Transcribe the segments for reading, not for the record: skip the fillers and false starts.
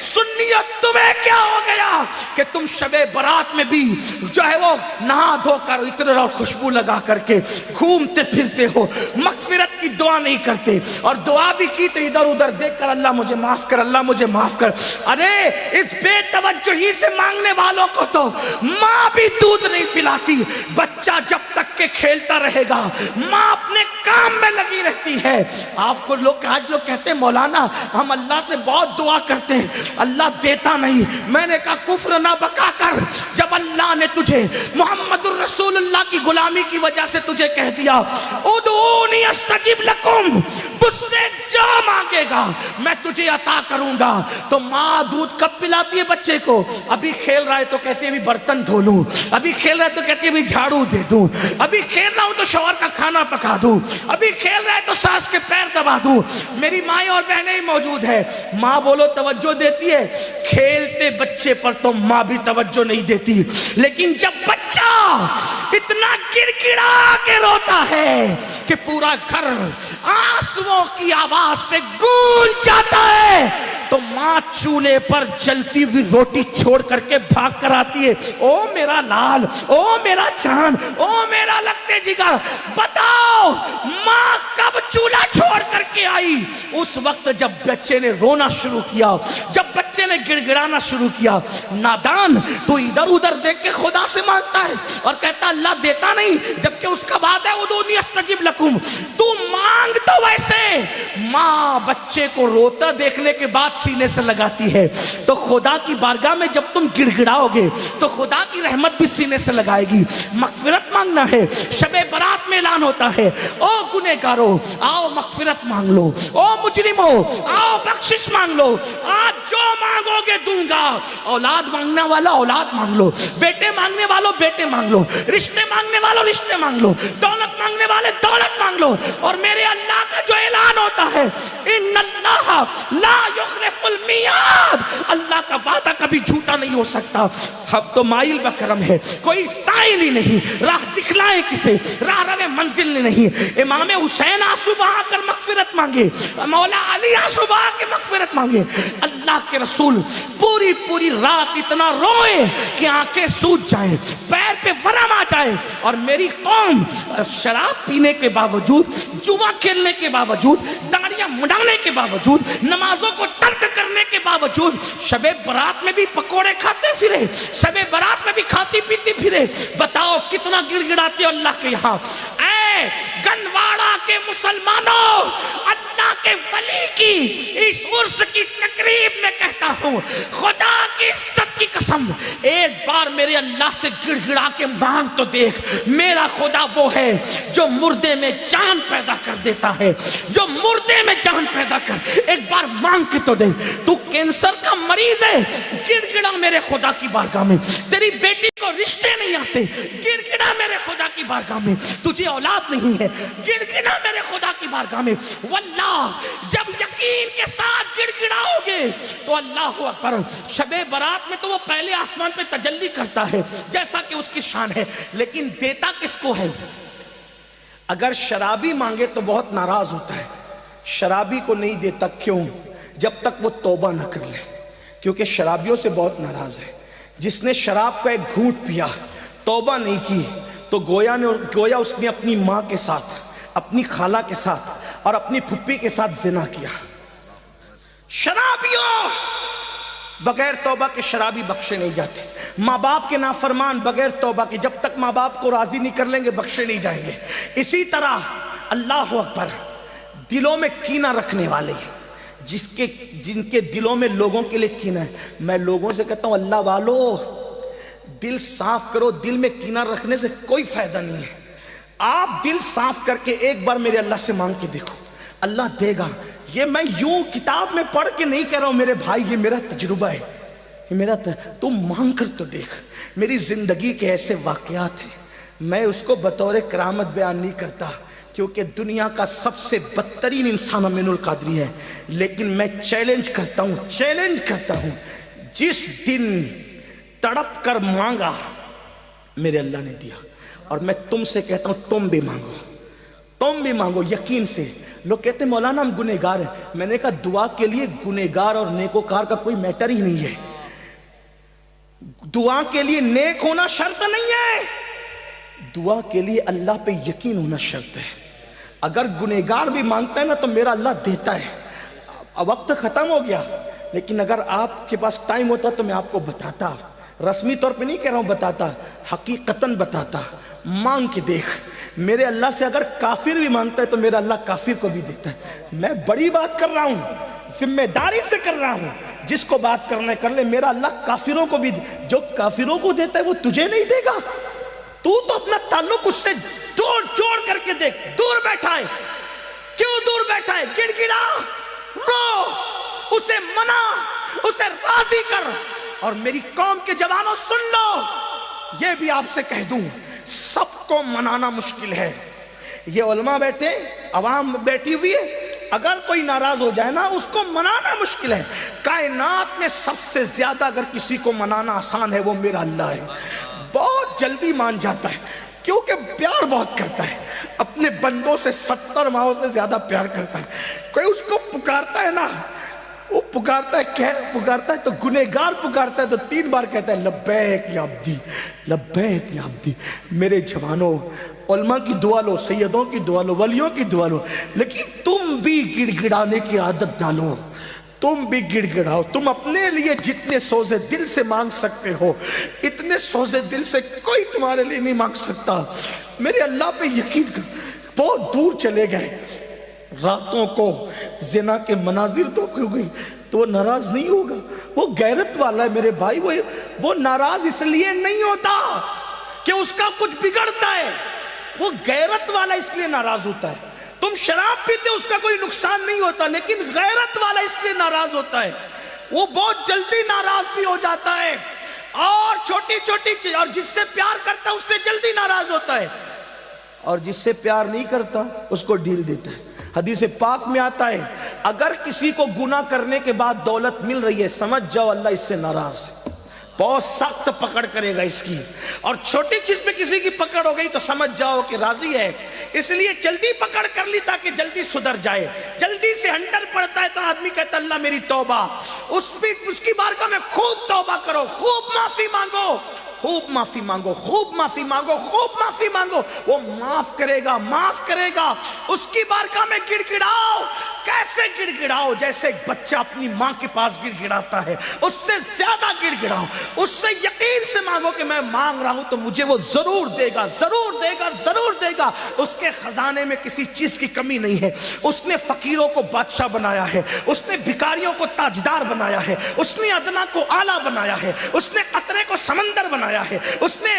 سنیت تمہیں کیا ہو گیا کہ تم شب برات میں بھی جو ہے وہ نہا دھو کر عطر اور خوشبو لگا کر کے گھومتے پھرتے ہو، مغفرت کی دعا نہیں کرتے، اور دعا بھی کی تو ادھر ادھر دیکھ کر اللہ مجھے معاف کر، اللہ مجھے معاف کر۔ ارے اس بے توجہی سے مانگنے والوں کو تو ماں بھی دودھ نہیں پلاتی۔ بچہ جب تک کہ کھیلتا رہے گا ماں اپنے کام میں لگی رہتی ہے۔ آپ کو آج لوگ کہتے ہیں مولانا ہم اللہ سے بہت دعا کرتے ہیں، اللہ دیتا نہیں۔ میں نے کہا کفر نہ بکا کر، جب اللہ نے تجھے محمد الرسول اللہ کی غلامی کی وجہ سے تجھے کہہ دیا ادعونی استجب لکم، مجھ سے جو مانگے گا میں تجھے عطا کروں گا، تو ماں دودھ کب پلاتی ہے بچے کو؟ ابھی کھیل رہا ہے تو کہتی ہے ابھی برتن دھو لوں، ابھی کھیل رہا ہے تو کہتی ہے ابھی جھاڑو دے دوں، ابھی کھیل رہا ہوں تو شوہر کا کھانا پکا دوں، ابھی کھیل رہا ہے تو ساس کے پیر دبا دوں۔ میری مائیں اور بہنیں ہی موجود ہے، ماں بولو توجہ دیتی ہے، کھیلتے بچے پر تو ماں بھی توجہ نہیں دیتی، لیکن جب بچہ اتنا گڑ گڑا کے روتا ہے کہ پورا گھر آنسوؤں کی آواز سے گونج جاتا ہے، تو ماں چولہے پر جلتی ہوئی روٹی چھوڑ کر کے بھاگ کر آتی ہے، او میرا لال، او میرا چاند، او میرا لگتے جگر، بتاؤ ماں کب چولہا چھوڑ کر کے آئی؟ اس وقت جب بچے نے رونا شروع کیا، جب بچے نے گڑ گڑانا شروع کیا۔ نادان تو ادھر ادھر دیکھ کے خدا سے مانگتا ہے اور کہتا اللہ دیتا نہیں، جبکہ اس کا وعدہ ہے ادعونی استجب لکم۔ تو مانگ تو ویسے، ماں بچے کو روتا دیکھنے کے بعد سینے سے لگاتی ہے، تو خدا کی بارگاہ میں جب تم گڑ گڑاؤ گے تو خدا کی رحمت بھی سینے سے لگائے گی۔ مغفرت مانگنا ہے، شب برات میں اعلان ہوتا ہے او گنہگارو آؤ مغفرت مانگ لو، او مجرمو آؤ بخشش مانگ لو، آج جو مانگو گے دوں گا۔ اولاد مانگنے والا اولاد مانگ لو، بیٹے مانگنے والوں بیٹے مانگ لو، رشتے مانگنے والوں رشتے مانگ لو، دولت مانگنے والے دولت مانگ لو، اور میرے اللہ کا جو اعلان ہوتا ہے ان اللہ لا یخلف المیعاد، اللہ کا وعدہ کبھی جھوٹا نہیں ہو سکتا۔ اب تو مائل بکرم ہے، کوئی سائل ہی نہیں، راہ دکھلائے کسے، راہ رو منزل نہیں۔ امام حسین آنسو بہا کر مغفرت مانگے، مولا علی آنسو بہا کے مغفرت مانگے، اللہ کے رسول پوری پوری رات اتنا روئے کہ آنکھیں سوج جائیں، پیر پہ ورم آ جائے، اور میری قوم شراب پینے کے باوجود، جوا کھیلنے کے باوجود، داڑیاں مڈانے کے باوجود، نمازوں کو ترک کرنے کے باوجود شب برات میں بھی پکوڑے کھاتے پھرے، شب برات میں بھی کھاتی پیتی پھرے۔ بتاؤ کتنا گڑ گڑاتے ہو اللہ کے یہاں۔ اے گنواڑا کے مسلمانوں، اللہ کے ولی کی اس عرس کی تقریب میں کہتا ہوں خدا کی عزت کی قسم، ایک بار میرے اللہ سے گڑ گڑا کے مانگ تو دیکھ۔ میرا خدا وہ ہے جو مردے میں جان پیدا کر دیتا ہے، جو مردے میں جان پیدا کر، ایک بار مانگ کے تو دے۔ تو کینسر کا مریض ہے، گڑ گڑا میرے خدا کی بارگاہ میں۔ تیری بیٹی کو رشتے نہیں آتے، گڑ گڑا میرے خدا کی بارگاہ میں۔ تجھے اولاد نہیں ہے، گڑ گڑا میرے خدا کی بارگاہ میں۔ واللہ جب یقین کے ساتھ گڑ گڑاؤ گے تو اللہ اکبر، شب برات میں تو وہ پہلے آسمان پہ تجلی کرتا ہے جیسا کہ اس کی شان ہے، لیکن دیتا کس کو ہے؟ اگر شرابی مانگے تو بہت ناراض ہوتا ہے، شرابی کو نہیں دیتا، کیوں؟ جب تک وہ توبہ نہ کر لے، کیونکہ شرابیوں سے بہت ناراض ہے۔ جس نے شراب کا ایک گھونٹ پیا، توبہ نہیں کی، تو گویا اس نے اپنی ماں کے ساتھ، اپنی خالہ کے ساتھ اور اپنی پھپھی کے ساتھ زنا کیا۔ شرابیوں بغیر توبہ کے شرابی بخشے نہیں جاتے، ماں باپ کے نافرمان بغیر توبہ کے جب تک ماں باپ کو راضی نہیں کر لیں گے بخشے نہیں جائیں گے۔ اسی طرح اللہ اکبر، دلوں میں کینہ رکھنے والے، جن کے دلوں میں لوگوں کے لیے کینہ ہے، میں لوگوں سے کہتا ہوں اللہ والو دل صاف کرو، دل میں کینہ رکھنے سے کوئی فائدہ نہیں ہے۔ آپ دل صاف کر کے ایک بار میرے اللہ سے مانگ کے دیکھو، اللہ دے گا۔ یہ میں یوں کتاب میں پڑھ کے نہیں کہہ رہا ہوں میرے بھائی، یہ میرا تجربہ ہے، یہ میرا تم مانگ کر تو دیکھ۔ میری زندگی کے ایسے واقعات ہیں، میں اس کو بطور کرامت بیان نہیں کرتا کیونکہ دنیا کا سب سے بدترین انسان امین القادری ہے، لیکن میں چیلنج کرتا ہوں، جس دن تڑپ کر مانگا میرے اللہ نے دیا۔ اور میں تم سے کہتا ہوں تم بھی مانگو یقین سے۔ لوگ کہتے ہیں مولانا ہم گنہگار ہیں. میں نے کہا دعا کے لیے گنہگار اور نیکوکار کا کوئی میٹر ہی نہیں ہے. دعا کے لیے نیک ہونا شرط نہیں ہے, دعا کے لیے اللہ پہ یقین ہونا شرط ہے. اگر گنہگار بھی مانگتا ہے نا تو میرا اللہ دیتا ہے. اب وقت ختم ہو گیا, لیکن اگر آپ کے پاس ٹائم ہوتا تو میں آپ کو بتاتا, رسمی طور پہ نہیں کہہ رہا ہوں, بتاتا, حقیقتاً بتاتا. مانگ کے دیکھ, میرے اللہ سے اگر کافر بھی مانگتا ہے تو میرا اللہ کافر کو بھی دیتا ہے. میں بڑی بات کر رہا ہوں, ذمہ داری سے کر رہا ہوں, جس کو بات کرنا ہے کر لے. میرا اللہ کافروں کو بھی, جو کافروں کو دیتا ہے وہ تجھے نہیں دے گا. تو اپنا تعلق اس سے جوڑ کر کے دیکھ. دور بیٹھا ہے, کیوں دور بیٹھا ہے؟ گڑ گڑا, رو, اسے منا, اسے راضی کر. اور میری قوم کے جوانوں سن لو, یہ بھی آپ سے کہہ دوں, سب کو منانا مشکل ہے. یہ علماء بیٹھے, عوام بیٹھی ہوئی ہے, اگر کوئی ناراض ہو جائے نا اس کو منانا مشکل ہے. کائنات میں سب سے زیادہ اگر کسی کو منانا آسان ہے وہ میرا اللہ ہے. بہت جلدی مان جاتا ہے کیونکہ پیار بہت کرتا ہے. اپنے بندوں سے 70 ماہوں سے زیادہ پیار کرتا ہے. کوئی اس کو پکارتا ہے نا, وہ پکارتا ہے تو گنہگار پکارتا ہے تو 3 بار کہتا ہے لبیک یا عبدی, لبیک یا عبدی. میرے جوانوں, علماء کی دعا لو, سیدوں کی دعا لو, ولیوں کی دعا لو, لیکن تم بھی گڑ گڑانے کی عادت ڈالو. تم بھی گڑ گڑاؤ. تم اپنے لیے جتنے سوزے دل سے مانگ سکتے ہو اتنے سوزے دل سے کوئی تمہارے لیے نہیں مانگ سکتا. میرے اللہ پہ یقین کر. بہت دور چلے گئے, راتوں کو زنا کے مناظر تو کیوں گئی تو وہ ناراض نہیں ہوگا. وہ غیرت والا ہے میرے بھائی. وہ ناراض اس لیے نہیں ہوتا کہ اس کا کچھ بگڑتا ہے, وہ غیرت والا اس لیے ناراض ہوتا ہے. تم شراب پیتے اس کا کوئی نقصان نہیں ہوتا, لیکن غیرت والا اس لیے ناراض ہوتا ہے. وہ بہت جلدی ناراض بھی ہو جاتا ہے, اور چھوٹی چھوٹی چیز, اور جس سے پیار کرتا ہے اس سے جلدی ناراض ہوتا ہے, اور جس سے پیار نہیں کرتا اس کو ڈھیل دیتا ہے. حدیث پاک میں آتا ہے اگر کسی کو گناہ کرنے کے بعد دولت مل رہی ہے سمجھ جاؤ اللہ اس سے ناراض ہے, بہت سخت پکڑ کرے گا اس کی. اور چھوٹی چیز پہ کسی کی پکڑ ہو گئی تو سمجھ جاؤ کہ راضی ہے, اس لیے جلدی پکڑ کر لی تاکہ جلدی سدھر جائے. جلدی سے ہنڈر پڑتا ہے تو آدمی کہتا اللہ میری توبہ, اس کی بارگاہ میں خوب توبہ کرو, خوب معافی مانگو, خوب معافی مانگو, خوب معافی مانگو, خوب معافی مانگو. وہ معاف کرے گا, معاف کرے گا. اس کی بارگاہ میں گڑ گڑاؤ. کیسے گڑ گڑاؤ؟ جیسے ایک بچہ اپنی ماں کے پاس گڑ گڑاتا ہے, اس سے زیادہ گڑ گڑاؤ. اس سے یقین سے مانگو کہ میں مانگ رہا ہوں تو مجھے وہ ضرور دے گا, ضرور دے گا, ضرور دے گا. اس کے خزانے میں کسی چیز کی کمی نہیں ہے. اس نے فقیروں کو بادشاہ بنایا ہے, اس نے بھکاریوں کو تاجدار بنایا ہے, اس نے ادنا کو اعلیٰ بنایا ہے, اس نے قطرے کو سمندر بنایا ہے, اس نے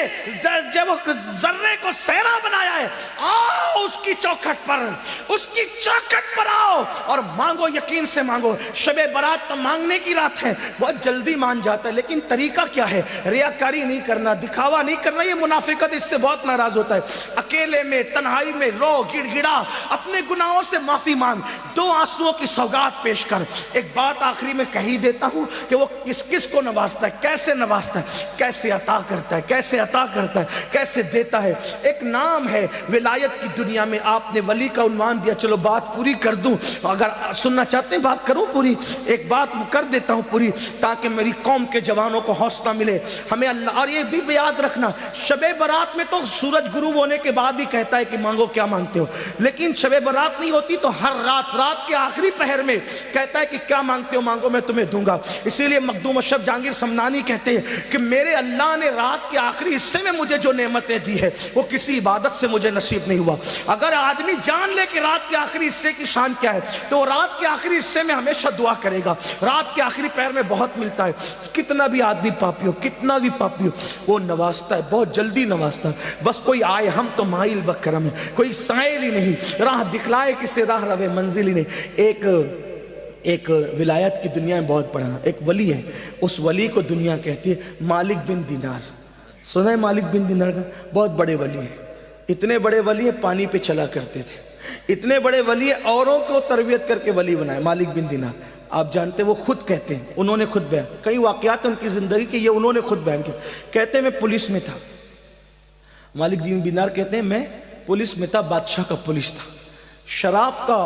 ذرے کو صحرا بنایا ہے. آؤ اس کی چوکھٹ پر, اس کی چوکھٹ پر آؤ اور مانگو, یقین سے مانگو. شب برات تو مانگنے کی رات ہے, بہت جلدی مان جاتا ہے, لیکن طریقہ کیا ہے؟ ریاکاری نہیں کرنا, دکھاوا نہیں کرنا. یہ منافقت, اس سے بہت ناراض ہوتا ہے. اکیلے میں تنہائی میں رو, گڑ گڑا, اپنے گناہوں سے معافی مانگ, 2 آنسوؤں کی سوگات پیش کر. ایک بات آخری میں کہی دیتا ہوں کہ وہ کس کس کو نوازتا ہے, کیسے نوازتا ہے, کیسے عطا کرتا ہے, کیسے عطا کرتا ہے, کیسے دیتا ہے. ایک نام ہے ولایت کی دنیا میں, آپ نے ولی کا عنوان دیا, چلو بات پوری کر دوں. اگر سننا چاہتے ہیں بات کروں پوری, ایک بات کر دیتا ہوں پوری تاکہ میری قوم کے جوانوں کو حوصلہ ملے. ہمیں اللہ, اور یہ بھی یاد رکھنا, شب برات میں تو سورج غروب ہونے کے بعد ہی کہتا ہے کہ مانگو کیا مانگتے ہو, لیکن شب برات نہیں ہوتی تو ہر رات کے آخری پہر میں کہتا ہے کہ کیا مانگتے ہو مانگو میں تمہیں دوں گا. اسی لیے مخدوم اشرف جہانگیر سمنانی کہتے ہیں کہ میرے اللہ نے رات کے آخری حصے میں مجھے جو نعمتیں دی ہے وہ کسی عبادت سے مجھے نصیب نہیں ہوا. اگر آدمی جان لے کہ رات کے آخری حصے کی شان کیا ہے تو رات کے آخری حصے میں ہمیشہ دعا کرے گا. رات کے آخری پہر میں بہت ملتا ہے. کتنا بھی آدمی پاپی ہو, کتنا بھی پاپی ہو, وہ نوازتا ہے, بہت جلدی نوازتا ہے. بس کوئی آئے, ہم تو مائل بکرم ہے, کوئی سائل ہی نہیں, راہ دکھلائے کسے راہ روے منزل ہی نہیں. ایک ولایت کی دنیا میں بہت بڑا ایک ولی ہے, اس ولی کو دنیا کہتی ہے مالک بن دینار. سنا ہے مالک بن دینار کا؟ بہت بڑے ولی ہیں, اتنے بڑے ولی ہیں پانی پہ چلا کرتے تھے, اتنے بڑے ولی ہیں اوروں کو تربیت کر کے ولی بنائے. مالک بن دینار آپ جانتے ہیں, وہ خود کہتے ہیں, انہوں نے خود بیان, کئی واقعات ان کی زندگی کے یہ انہوں نے خود بیان کیا. کہتے ہیں میں پولیس میں تھا. مالک بن دینار کہتے ہیں میں پولیس میں تھا, بادشاہ کا پولیس تھا. شراب کا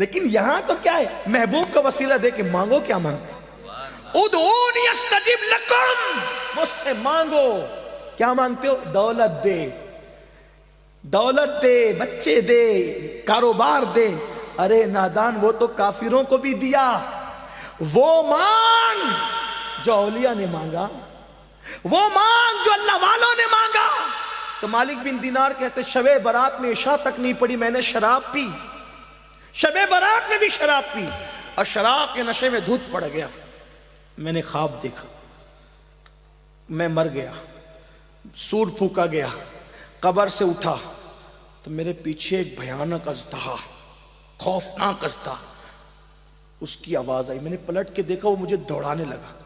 لیکن یہاں تو کیا ہے, محبوب کا وسیلہ دے کے مانگو, کیا مانگتے, ادعونی استجب لکم, مجھ سے مانگو. کیا مانگتے ہو؟ دولت دے, دولت دے, بچے دے, کاروبار دے. ارے نادان, وہ تو کافروں کو بھی دیا. وہ مانگ جو اولیاء نے مانگا, وہ مانگ جو اللہ والوں نے مانگا. تو مالک بن دینار کہتے شب برات میں عشاء تک نہیں پڑی, میں نے شراب پی, شب برات میں بھی شراب پی, اور شراب کے نشے میں دھوت پڑ گیا. میں نے خواب دیکھا, میں مر گیا, سور پھونکا گیا, قبر سے اٹھا تو میرے پیچھے ایک بھیانک اژدہا, خوفناک اژدہا, اس کی آواز آئی. میں نے پلٹ کے دیکھا, وہ مجھے دوڑانے لگا.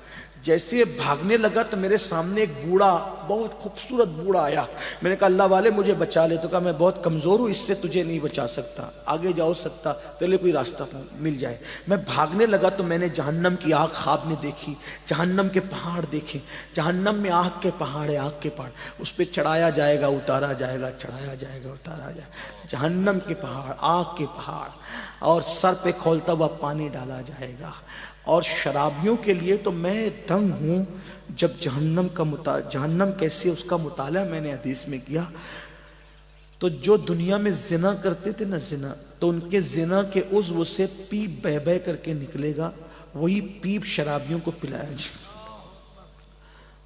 جیسے یہ بھاگنے لگا تو میرے سامنے ایک بوڑھا, بہت خوبصورت بوڑھا آیا. میں نے کہا اللہ والے مجھے بچا لے. تو کہا میں بہت کمزور ہوں, اس سے تجھے نہیں بچا سکتا, آگے جاؤ سکتا تیرے لیے کوئی راستہ مل جائے. میں بھاگنے لگا تو میں نے جہنم کی آگ خواب میں دیکھی, جہنم کے پہاڑ دیکھے. جہنم میں آگ کے پہاڑ ہے, آگ کے پہاڑ, اس پہ چڑھایا جائے گا, اتارا جائے گا, چڑھایا جائے گا, اتارا جائے گا. جہنم کے پہاڑ, آگ کے پہاڑ, اور سر پہ کھولتا ہوا پانی ڈالا جائے گا. اور شرابیوں کے لیے تو میں دنگ ہوں. جب جہنم کیسی ہے اس کا مطالعہ میں نے حدیث میں کیا, تو جو دنیا میں زنا کرتے تھے نا, زنا, تو ان کے زنا کے عضو سے پیپ بہ بہ کر کے نکلے گا, وہی پیپ شرابیوں کو پلایا جائے.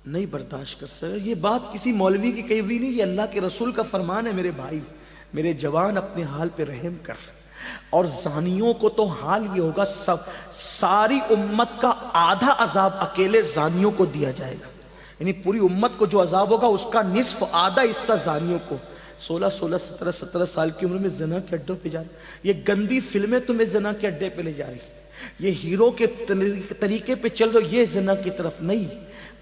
نہیں برداشت کر سکتا. یہ بات کسی مولوی کی کہی ہوئی نہیں, یہ اللہ کے رسول کا فرمان ہے. میرے بھائی, میرے جوان, اپنے حال پہ رحم کر. اور زانیوں کو تو حال یہ ہوگا, ساری امت کا آدھا عذاب اکیلے زانیوں کو دیا جائے گا. یعنی پوری امت کو جو عذاب ہوگا اس کا نصف, آدھا حصہ زانیوں کو. 16 سال کی عمر میں زنا کے اڈوں پہ جا رہی, یہ گندی فلمیں تمہیں زنا کے اڈے پہ لے جا رہی, یہ ہیرو کے طریقے پہ چل رہے, یہ زنا کی طرف نہیں.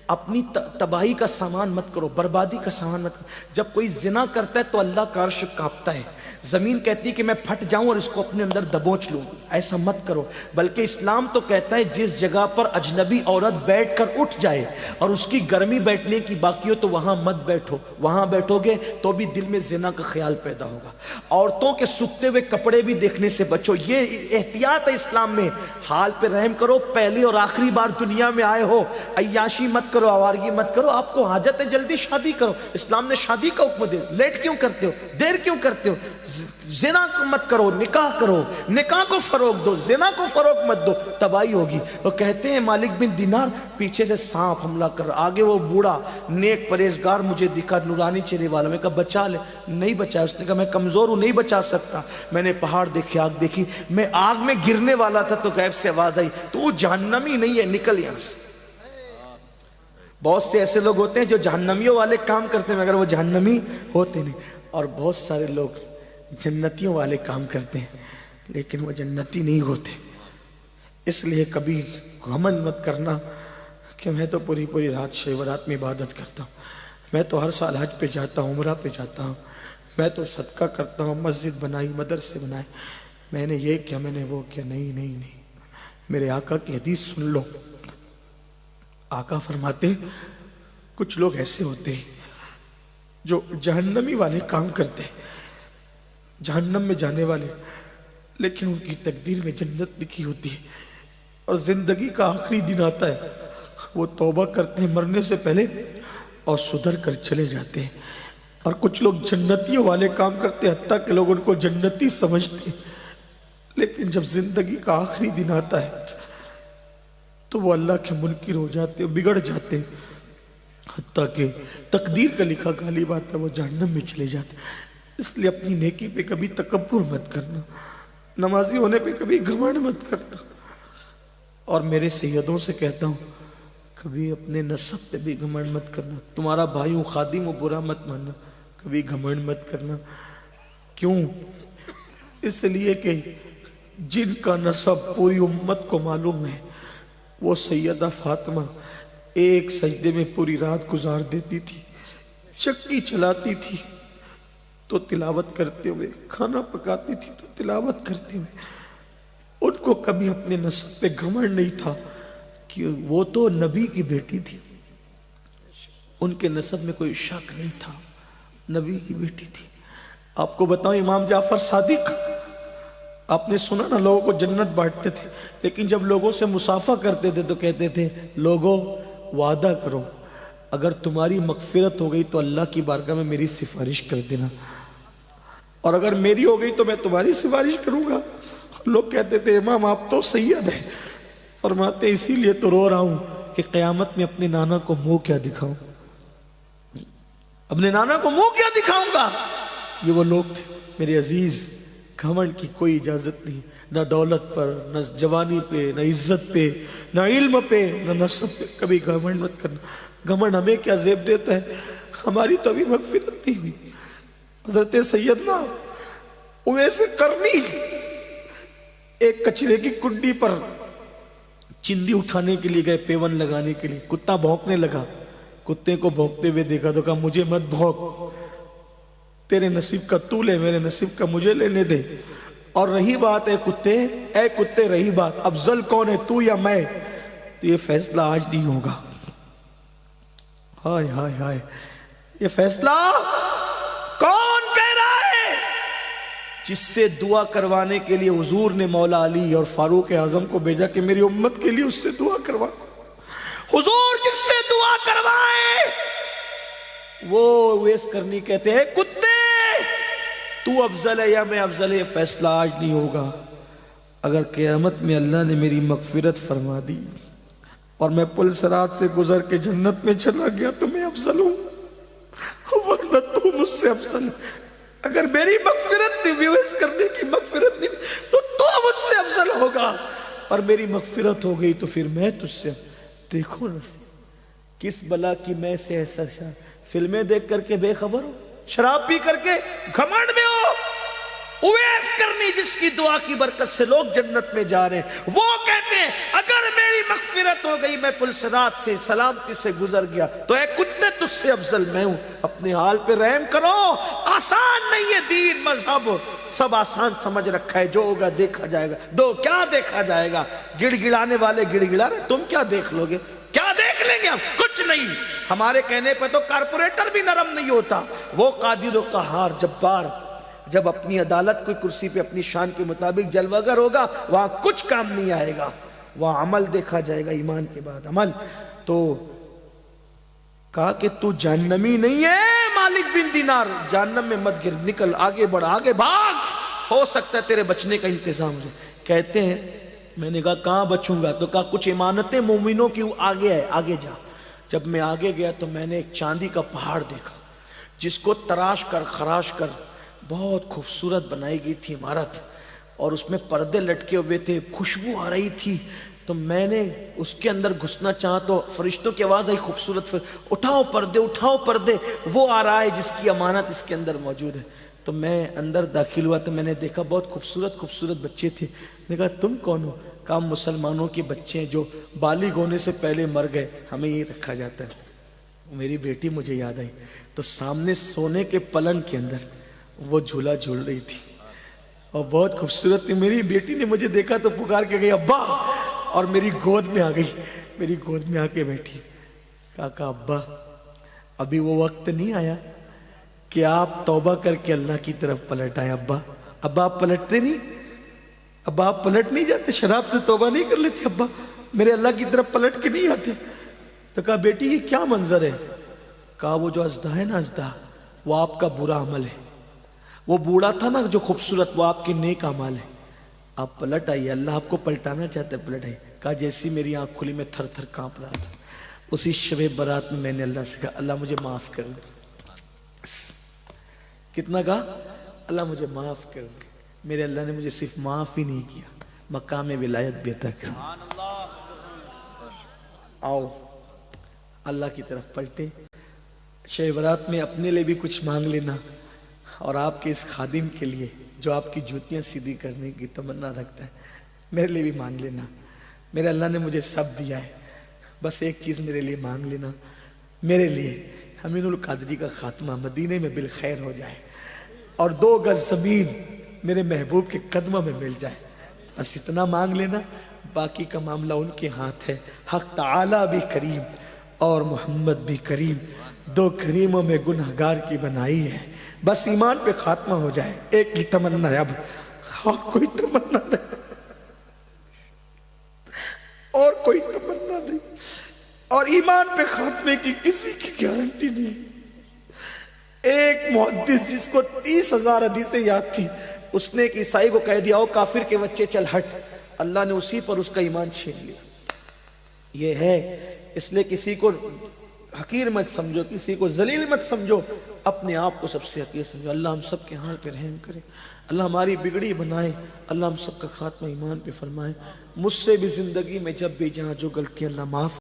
اپنی تباہی کا سامان مت کرو, بربادی کا سامان مت کرو. جب کوئی زنا کرتا ہے تو اللہ کا عرش کانپتا ہے, زمین کہتی ہے کہ میں پھٹ جاؤں اور اس کو اپنے اندر دبوچ لوں. ایسا مت کرو. بلکہ اسلام تو کہتا ہے جس جگہ پر اجنبی عورت بیٹھ کر اٹھ جائے اور اس کی گرمی بیٹھنے کی باقی ہو تو وہاں مت بیٹھو. وہاں بیٹھو گے تو بھی دل میں زنا کا خیال پیدا ہوگا. عورتوں کے سکھتے ہوئے کپڑے بھی دیکھنے سے بچو, یہ احتیاط ہے اسلام میں. حال پہ رحم کرو, پہلی اور آخری بار دنیا میں آئے ہو, عیاشی مت کرو, آوارگی مت کرو. آپ کو حاجت ہے جلدی شادی کرو, اسلام نے شادی کا حکم دیا. لیٹ کیوں کرتے ہو, دیر کیوں کرتے ہو؟ زنا مت کرو, نکاح کرو, نکاح کو فروغ دو, زنا کو فروغ مت دو, تباہی ہوگی. وہ کہتے ہیں مالک بن دینار, پیچھے سے سانپ حملہ کر, آگے وہ بوڑھا نیک پرہیزگار مجھے دکھا, نورانی چہرے والا. میں کہا بچا لے, نہیں بچایا. اس نے کہا میں کمزور ہوں, نہیں بچا سکتا. میں نے پہاڑ دیکھے, آگ دیکھی, میں آگ میں گرنے والا تھا تو غیب سے آواز آئی, تو وہ جہنمی نہیں ہے, نکل یہاں سے. بہت سے ایسے لوگ ہوتے ہیں جو جہنمیوں والے کام کرتے ہیں مگر وہ جہنمی ہوتے نہیں, اور بہت سارے لوگ جنتیوں والے کام کرتے ہیں لیکن وہ جنتی نہیں ہوتے. اس لیے کبھی گھمنڈ مت کرنا کہ میں تو پوری رات شب برات میں عبادت کرتا ہوں, میں تو ہر سال حج پہ جاتا ہوں, عمرہ پہ جاتا ہوں, میں تو صدقہ کرتا ہوں, مسجد بنائی, مدرسے بنائے, میں نے یہ کیا, میں نے وہ کیا. نہیں نہیں نہیں, میرے آقا کی حدیث سن لو. آقا فرماتے کچھ لوگ ایسے ہوتے ہیں جو جہنمی والے کام کرتے ہیں, جہنم میں جانے والے, لیکن ان کی تقدیر میں جنت لکھی ہوتی ہے. اور زندگی کا آخری دن آتا ہے, وہ توبہ کرتے ہیں مرنے سے پہلے اور سدھر کر چلے جاتے ہیں. اور کچھ لوگ جنتیوں والے کام کرتے ہیں, حتیٰ کہ لوگ ان کو جنتی سمجھتے ہیں, لیکن جب زندگی کا آخری دن آتا ہے تو وہ اللہ کے منکر ہو جاتے ہیں, بگڑ جاتے ہیں, حتیٰ کہ تقدیر کا لکھا غالب آتا ہے, وہ جہنم میں چلے جاتے ہیں. اس لیے اپنی نیکی پہ کبھی تکبر مت کرنا, نمازی ہونے پہ کبھی گھمنڈ مت کرنا. اور میرے سیدوں سے کہتا ہوں کبھی اپنے نسب پہ بھی گھمنڈ مت کرنا. تمہارا بھائی ہوں, خادم ہوں, برا مت ماننا, کبھی گھمنڈ مت کرنا. کیوں؟ اس لیے کہ جن کا نسب پوری امت کو معلوم ہے, وہ سیدہ فاطمہ ایک سجدے میں پوری رات گزار دیتی تھی, چکی چلاتی تھی تو تلاوت کرتے ہوئے, کھانا پکاتی تھی تو تلاوت کرتے ہوئے. ان کو کبھی اپنے نسب پہ گھمنڈ نہیں تھا کہ وہ تو نبی کی بیٹی تھی, ان کے نسب میں کوئی شک نہیں تھا, نبی کی بیٹی تھی. آپ کو بتاؤں امام جعفر صادق آپ نے سنا نا لوگوں کو جنت بانٹتے تھے، لیکن جب لوگوں سے مصافحہ کرتے تھے تو کہتے تھے لوگوں وعدہ کرو اگر تمہاری مغفرت ہو گئی تو اللہ کی بارگاہ میں میری سفارش کر دینا، اور اگر میری ہو گئی تو میں تمہاری سفارش کروں گا۔ لوگ کہتے تھے امام آپ تو سید ہیں، فرماتے اسی لیے تو رو رہا ہوں کہ قیامت میں اپنے نانا کو منہ کیا دکھاؤں، اپنے نانا کو منہ کیا دکھاؤں گا۔ یہ وہ لوگ تھے میرے عزیز، گھمنڈ کی کوئی اجازت نہیں، نہ دولت پر، نہ جوانی پہ، نہ عزت پہ، نہ علم پہ، نہ نسب پہ۔ کبھی گھمنڈ مت کرنا۔ گھمنڈ ہمیں کیا زیب دیتا ہے، ہماری تو ابھی مغفرت نہیں ہوئی۔ حضرت سیدنا اویس قرنی ایک کچرے کی کنڈی پر چندی اٹھانے کے لیے گئے، پیون لگانے کے لیے، کتا بھونکنے لگا، کتے کو بھونکتے ہوئے دیکھا تو کہا مجھے مت بھونک، تیرے نصیب کا تو لے، میرے نصیب کا مجھے لینے دے۔ اور رہی بات اے کتے رہی بات افضل کون ہے، تو یا میں، تو یہ فیصلہ آج نہیں ہوگا۔ ہائے ہائے ہائے، یہ فیصلہ کون کہہ رہا ہے؟ جس سے دعا کروانے کے لیے حضور نے مولا علی اور فاروق اعظم کو بھیجا کہ میری امت کے لیے اس سے دعا کروا۔ حضور جس سے دعا کروائے وہ اویس قرنی کہتے ہیں کتے تو افضل ہے یا میں افضل ہے، فیصلہ آج نہیں ہوگا۔ اگر قیامت میں اللہ نے میری مغفرت فرما دی اور میں پل صراط سے گزر کے جنت میں چلا گیا تو میں افضل ہوں، ورنہ تو مجھ سے افضل ہے۔ اگر میری مغفرت نہیں، اویس قرنی کی مغفرت نہیں، تو مجھ سے افضل ہوگا، اور میری مغفرت ہو گئی تو پھر میں تجھ سے۔ دیکھو نا کس بلا کی میں سے ایسا فلمیں دیکھ کر کے بے خبر ہو، شراب پی کر کے گھمنڈ میں ہو۔ اویس قرنی جس کی دعا کی برکت سے لوگ جنت میں جا رہے ہیں، وہ کہتے ہیں اگر میری مغفرت ہو گئی، میں پل صراط سے سلامتی سے گزر گیا تو اے کتے تجھ سے افضل میں ہوں۔ اپنے حال پہ رحم کرو، آسان نہیں ہے دین مذہب، سب آسان سمجھ رکھا ہے، جو ہوگا دیکھا جائے گا۔ دو کیا دیکھا جائے گا، گڑ گڑانے والے گڑ گڑا رہے، تم کیا دیکھ لو گے، کیا دیکھ لیں گے ہم، کچھ نہیں۔ ہمارے کہنے پہ تو کارپوریٹر بھی نرم نہیں ہوتا، وہ قادر و قہار جبار جب اپنی عدالت کوئی کرسی پہ اپنی شان کے مطابق جلوگر ہوگا، وہاں کچھ کام نہیں آئے گا، وہاں عمل دیکھا جائے گا، ایمان کے بعد عمل۔ تو کہا کہ تو جہنمی نہیں ہے مالک بن دینار، جہنم میں مت گر، نکل، آگے بڑھ، آگے بھاگ، ہو سکتا ہے تیرے بچنے کا انتظام ہو۔ کہتے ہیں میں نے کہا کہاں بچوں گا، تو کہا کچھ امانتیں مومنوں کی آگے ہے، آگے جا۔ جب میں آگے گیا تو میں نے ایک چاندی کا پہاڑ دیکھا جس کو تراش کر خراش کر بہت خوبصورت بنائی گئی تھی عمارت، اور اس میں پردے لٹکے ہوئے تھے، خوشبو آ رہی تھی۔ تو میں نے اس کے اندر گھسنا چاہا تو فرشتوں کی آواز آئی خوبصورت، اٹھاؤ پردے، اٹھاؤ پردے، وہ آ رہا ہے جس کی امانت اس کے اندر موجود ہے۔ تو میں اندر داخل ہوا تو میں نے دیکھا بہت خوبصورت خوبصورت بچے تھے۔ میں نے کہا تم کون ہو؟ کہا مسلمانوں کے بچے ہیں جو بالغ ہونے سے پہلے مر گئے، ہمیں یہ رکھا جاتا ہے۔ میری بیٹی مجھے یاد آئی، تو سامنے سونے کے پلنگ کے اندر وہ جھولا جھول رہی تھی اور بہت خوبصورت تھی۔ میری بیٹی نے مجھے دیکھا تو پکار کے گئی ابا، اور میری گود میں آ گئی، میری گود میں آ کے بیٹھی۔ کہا ابا ابھی وہ وقت نہیں آیا کہ آپ توبہ کر کے اللہ کی طرف پلٹ آئے۔ ابا آپ پلٹتے نہیں، ابا آپ پلٹ نہیں جاتے، شراب سے توبہ نہیں کر لیتے ابا، میرے اللہ کی طرف پلٹ کے نہیں آتے؟ تو کہا بیٹی یہ کیا منظر ہے؟ کہا وہ جو اژدھا ہے نا، اژدھا وہ آپ کا برا عمل ہے، وہ بوڑھا تھا نا جو خوبصورت، وہ آپ کے نیک اعمال ہے، آپ پلٹ آئیے، اللہ آپ کو پلٹانا چاہتا ہے، پلٹ آئیے۔ کہا جیسی میری آنکھ کھلی میں تھر تھر کانپ رہا تھا، اسی شب برات میں نے اللہ سے کہا اللہ مجھے معاف کر دے۔ کتنا کہا؟ اللہ مجھے معاف کر دے۔ میرے اللہ نے مجھے صرف معاف ہی نہیں کیا، مقام ولایت بھی عطا کر۔ آؤ اللہ کی طرف پلٹے، شب برات میں اپنے لیے بھی کچھ مانگ لینا، اور آپ کے اس خادم کے لیے جو آپ کی جوتیاں سیدھی کرنے کی تمنا رکھتا ہے، میرے لیے بھی مانگ لینا۔ میرے اللہ نے مجھے سب دیا ہے، بس ایک چیز میرے لیے مانگ لینا، میرے لیے امین القادری کا خاتمہ مدینے میں بالخیر ہو جائے، اور 2 گز زمین میرے محبوب کے قدموں میں مل جائے، بس اتنا مانگ لینا، باقی کا معاملہ ان کے ہاتھ ہے۔ حق تعالی بھی کریم اور محمد بھی کریم، 2 کریموں میں گنہگار کی بنائی ہے، بس ایمان پہ خاتمہ ہو جائے۔ ایک ہی تمنا ہے اب، اور کوئی تمنا نہیں، اور کوئی تمنا نہیں، اور ایمان پہ خاتمے کی کسی کی گارنٹی نہیں۔ ایک محدث جس کو 30,000 حدیثیں یاد تھی، اس نے ایک عیسائی کو کہہ دیا او کافر کے بچے چل ہٹ، اللہ نے اسی پر اس کا ایمان چھین لیا۔ یہ ہے، اس لیے کسی کو حقیر مت سمجھو، کسی کو ذلیل مت سمجھو، اپنے آپ کو سب سے حقیر سمجھو۔ اللہ ہم سب کے حال پہ رحم کرے، اللہ ہماری بگڑی بنائے، اللہ ہم سب کا خاتمہ ایمان پہ فرمائے۔ مجھ سے بھی زندگی میں جب بھی جہاں جو غلطی اللہ معاف